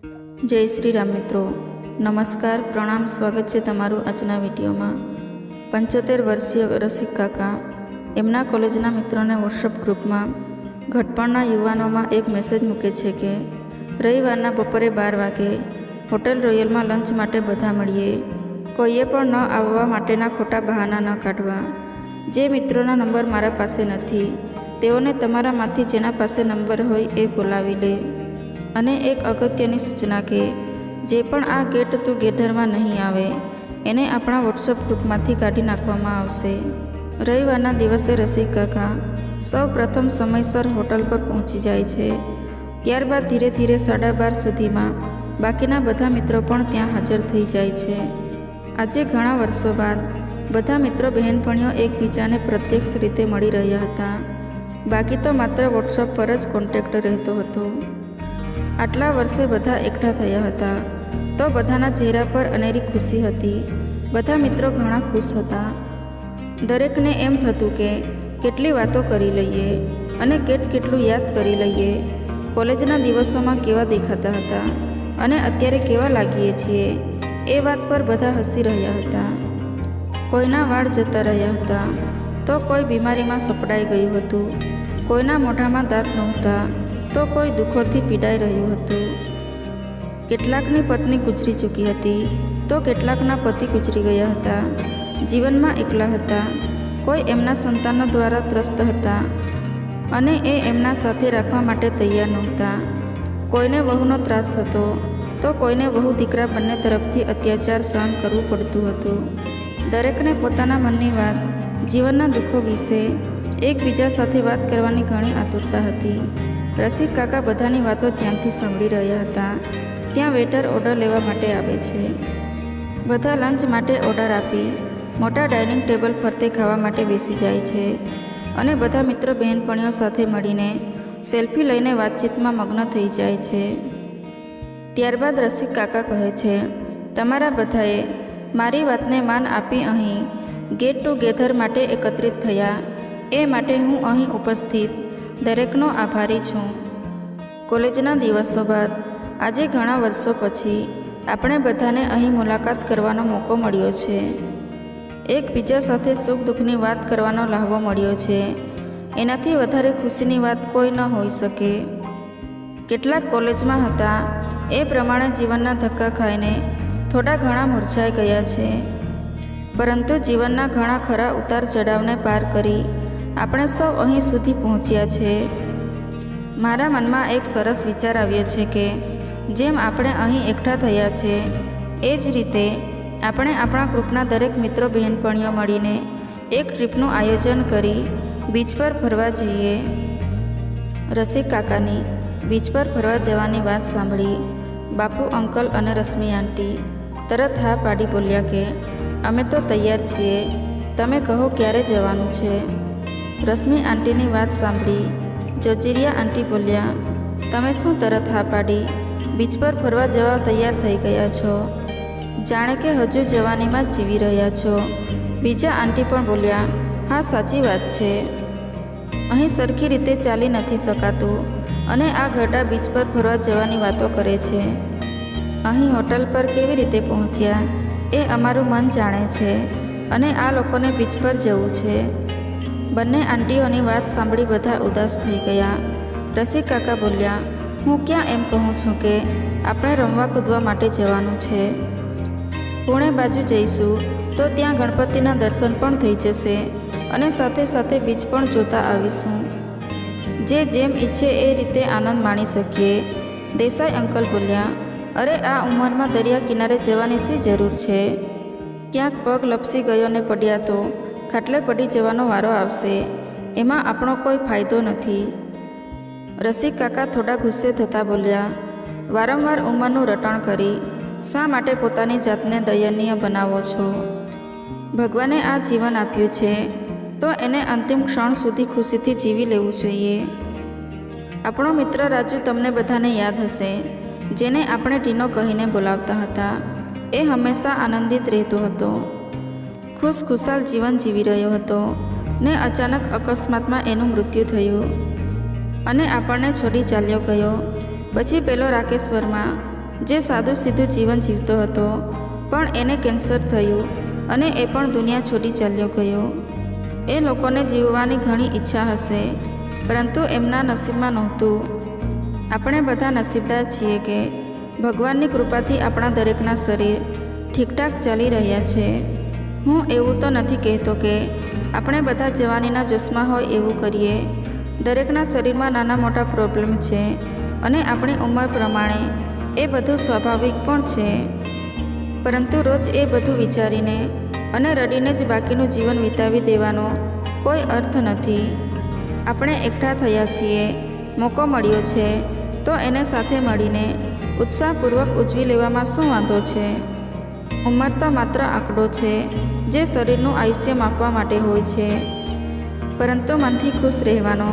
જય શ્રી રામ મિત્રો, નમસ્કાર, પ્રણામ, સ્વાગત છે તમારું આજના વિડીયોમાં। 75 વર્ષીય રસિક કાકા એમના કોલેજના મિત્રોને વોટ્સઅપ ગ્રુપમાં ઘટપણના યુવાનોમાં એક મેસેજ મૂકે છે કે રવિવારના બપોરે 12 વાગે હોટેલ રોયલમાં લંચ માટે બધા મળીએ। કોઈએ પણ ન આવવા માટેના ખોટા બહાના ન કાઢવા। જે મિત્રોના નંબર મારા પાસે નથી તેઓને તમારામાંથી જેના પાસે નંબર હોય એ બોલાવી લે। અને એક અગત્યની સૂચના કે જે પણ આ ગેટ ટુગેધરમાં નહીં આવે એને આપણા વોટ્સઅપ ગ્રુપમાંથી કાઢી નાખવામાં આવશે। રવિવારના દિવસે રસિક કાકા સૌ પ્રથમ સમયસર હોટલ પર પહોંચી જાય છે। ત્યારબાદ ધીરે ધીરે 12:30 સુધીમાં બાકીના બધા મિત્રો પણ ત્યાં હાજર થઈ જાય છે। આજે ઘણા વર્ષો બાદ બધા મિત્રો બહેનપણીઓ એકબીજાને પ્રત્યક્ષ રીતે મળી રહ્યા હતા। બાકી તો માત્ર વોટ્સઅપ પર જ કોન્ટેક્ટ રહેતો હતો। આટલા વર્ષે બધા એકઠા થયા હતા તો બધાના ચહેરા પર અનેરી ખુશી હતી। બધા મિત્રો ઘણા ખુશ હતા। દરેકને એમ થતું કે કેટલી વાતો કરી લઈએ અને કેટલું યાદ કરી લઈએ। કોલેજના દિવસોમાં કેવા દેખાતા હતા અને અત્યારે કેવા લાગીએ છીએ એ વાત પર બધા હસી રહ્યા હતા। કોઈના વાળ જતા રહ્યા હતા તો કોઈ બીમારીમાં સપડાઈ ગયું હતું, કોઈના મોઢામાં દાંત નહોતા તો કોઈ દુઃખોથી પીડાઈ રહ્યું હતું। કેટલાકની પત્ની ગુજરી ચૂકી હતી તો કેટલાકના પતિ ગુજરી ગયા હતા। જીવનમાં એકલા હતા, કોઈ એમના સંતાનો દ્વારા ત્રસ્ત હતા અને એ એમના સાથે રાખવા માટે તૈયાર નહોતા। કોઈને વહુનો ત્રાસ હતો તો કોઈને વહુ દીકરા બંને તરફથી અત્યાચાર સહન કરવું પડતું હતું। દરેકને પોતાના મનની વાત, જીવનના દુઃખો વિશે એકબીજા સાથે વાત કરવાની ઘણી આતુરતા હતી। રસિક કાકા બધાની વાતો ધ્યાનથી સાંભળી રહ્યા હતા। ત્યાં વેટર ઓર્ડર લેવા માટે આવે છે। બધા લંચ માટે ઓર્ડર આપી મોટા ડાઇનિંગ ટેબલ ફરતે ખાવા માટે બેસી જાય છે અને બધા મિત્રો બહેનપણીઓ સાથે મળીને સેલ્ફી લઈને વાતચીતમાં મગ્ન થઈ જાય છે। ત્યારબાદ રસિક કાકા કહે છે, તમારા બધાએ મારી વાતને માન આપી અહીં ગેટ ટુગેધર માટે એકત્રિત થયા એ માટે હું અહીં ઉપસ્થિત દરેકનો આભારી છું। કોલેજના દિવસો બાદ આજે ઘણા વર્ષો પછી આપણે બધાને અહીં મુલાકાત કરવાનો મોકો મળ્યો છે। એકબીજા સાથે સુખ દુઃખની વાત કરવાનો લહાવો મળ્યો છે। એનાથી વધારે ખુશીની વાત કોઈ ન હોઈ શકે। કેટલાક કોલેજમાં હતા એ પ્રમાણે જીવનના ધક્કા ખાઈને થોડા ઘણા મૂર્છાઈ ગયા છે, પરંતુ જીવનના ઘણા ખરા ઉતાર ચઢાવને પાર કરી આપણે સૌ અહીં સુધી પહોંચ્યા છે। મારા મનમાં એક સરસ વિચાર આવ્યો છે કે જેમ આપણે અહીં એકઠા થયા છે એ જ રીતે આપણે આપણા ગ્રુપના દરેક મિત્રો બહેનપણીઓ મળીને એક ટ્રીપનું આયોજન કરી બીચ પર ફરવા જઈએ। રસિક કાકાની બીચ પર ફરવા જવાની વાત સાંભળી બાપુ અંકલ અને રશ્મિ આંટી તરત હા પાડી બોલ્યા કે અમે તો તૈયાર છીએ, તમે કહો ક્યારે જવાનું છે। રશ્મિ આંટીની વાત સાંભળી જોજીરિયા આંટી બોલ્યા, તમે શું તરત હા પાડી બીચ પર ફરવા જવા તૈયાર થઈ ગયા છો? જાણે કે હજુ જવાનીમાં જ જીવી રહ્યા છો। બીજા આંટી પણ બોલ્યા, હા સાચી વાત છે, અહીં સરખી રીતે ચાલી નથી શકાતું અને આ ઘરડા બીચ પર ફરવા જવાની વાતો કરે છે। અહીં હોટલ પર કેવી રીતે પહોંચ્યા એ અમારું મન જાણે છે અને આ લોકોને બીચ પર જવું છે। બંને આંટીઓની વાત સાંભળી બધા ઉદાસ થઈ ગયા। રસિક કાકા બોલ્યા, હું ક્યાં એમ કહું છું કે આપણે રમવા કૂદવા માટે જવાનું છે। પુણે બાજુ જઈશું તો ત્યાં ગણપતિના દર્શન પણ થઈ જશે અને સાથે સાથે બીચ પણ જોતા આવીશું। જે જેમ ઈચ્છે એ રીતે આનંદ માણી શકીએ। દેસાઈ અંકલ બોલ્યા, અરે આ ઉંમરમાં દરિયા કિનારે જવાની શી જરૂર છે? ક્યાંક પગ લપસી ગયો ને પડ્યા તો ખાટલે પડી જવાનો વારો આવશે, એમાં આપણો કોઈ ફાયદો નથી। રસિક કાકા થોડા ગુસ્સે થતાં બોલ્યા, વારંવાર ઉંમરનું રટણ કરી શા માટે પોતાની જાતને દયનીય બનાવો છો? ભગવાને આ જીવન આપ્યું છે તો એને અંતિમ ક્ષણ સુધી ખુશીથી જીવી લેવું જોઈએ। આપણો મિત્ર રાજુ તમને બધાને યાદ હશે, જેને આપણે ટીનો કહીને બોલાવતા હતા। એ હંમેશા આનંદિત રહેતો હતો, ખુશખુશાલ જીવન જીવી રહ્યો હતો ને અચાનક અકસ્માતમાં એનું મૃત્યુ થયું અને આપણને છોડી ચાલ્યો ગયો। પછી પેલો રાકેશ વર્મા જે સાદું સીધું જીવન જીવતો હતો, પણ એને કેન્સર થયું અને એ પણ દુનિયા છોડી ચાલ્યો ગયો. એ લોકોને જીવવાની ઘણી ઈચ્છા હશે, પરંતુ એમના નસીબમાં નહોતું. આપણે બધા નસીબદાર છીએ કે ભગવાનની કૃપાથી આપણા દરેકના શરીર ઠીકઠાક ચાલી રહ્યા છે. હું એવું તો નથી કહેતો કે આપણે બધા જવાનીના જોશમાં હોય એવું કરીએ. દરેકના શરીરમાં નાના મોટા પ્રોબ્લેમ છે અને આપણી ઉંમર પ્રમાણે એ બધું સ્વાભાવિક પણ છે. પરંતુ રોજ એ બધું વિચારીને અને રડીને જ બાકીનું જીવન વિતાવી દેવાનો કોઈ અર્થ નથી. આપણે એકઠા થયા છીએ, મોકો મળ્યો છે, તો એને સાથે મળીને ઉત્સાહપૂર્વક ઉજવી લેવામાં શું વાંધો છે? ઉંમર તો માત્ર આંકડો છે જે શરીરનું આયુષ્ય માપવા માટે હોય છે. પરંતુ મનથી ખુશ રહેવાનો,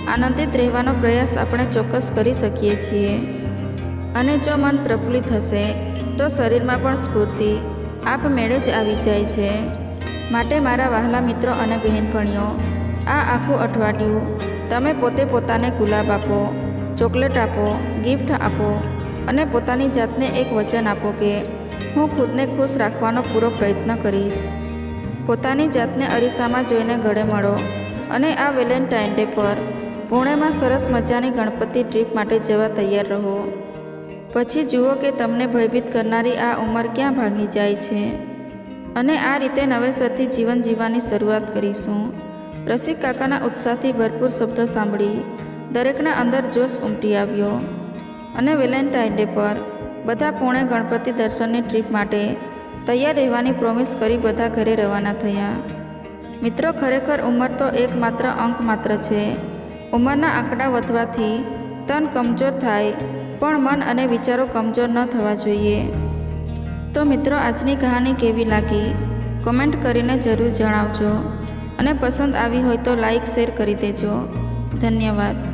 આનંદિત રહેવાનો પ્રયાસ આપણે ચોક્કસ કરી શકીએ છીએ. અને જો મન પ્રફુલ્લિત હશે તો શરીરમાં પણ સ્ફૂર્તિ આપમેળે જ આવી જાય છે. માટે મારા વહાલા મિત્રો અને બહેનપણીઓ, આ આખું અઠવાડિયું તમે પોતે પોતાને ગુલાબ આપો, ચોકલેટ આપો, ગિફ્ટ આપો અને પોતાની જાતને એક વચન આપો કે હું ખુદને ખુશ રાખવાનો પૂરો પ્રયત્ન કરીશ. પોતાની જાતને અરીસામાં જોઈને ગળે મળો અને આ વેલેન્ટાઇન ડે પર પુણેમાં સરસ મજાની ગણપતિ ટ્રીપ માટે જવા તૈયાર રહો. પછી જુઓ કે તમને ભયભીત કરનારી આ ઉંમર ક્યાં ભાગી જાય છે. અને આ રીતે નવેસરથી જીવન જીવવાની શરૂઆત કરીશું. રસિક કાકાના ઉત્સાહથી ભરપૂર શબ્દો સાંભળી દરેકના અંદર જોશ ઉમટી આવ્યો. અને વેલેન્ટાઇન ડે પર બધા પુણે ગણપતિ દર્શનની ટ્રીપ માટે તૈયાર રહેવાની પ્રોમિસ કરી બધા ઘરે રવાના થયા. મિત્રો, ખરેખર ઉંમર તો એકમાત્ર અંક માત્ર છે. ઉંમરના આંકડા વધવાથી તન કમજોર થાય, પણ મન અને વિચારો કમજોર ન થવા જોઈએ. તો મિત્રો, આજની કહાની કેવી લાગી કોમેન્ટ કરીને જરૂર જણાવજો અને પસંદ આવી હોય તો લાઈક શેર કરી દેજો. ધન્યવાદ.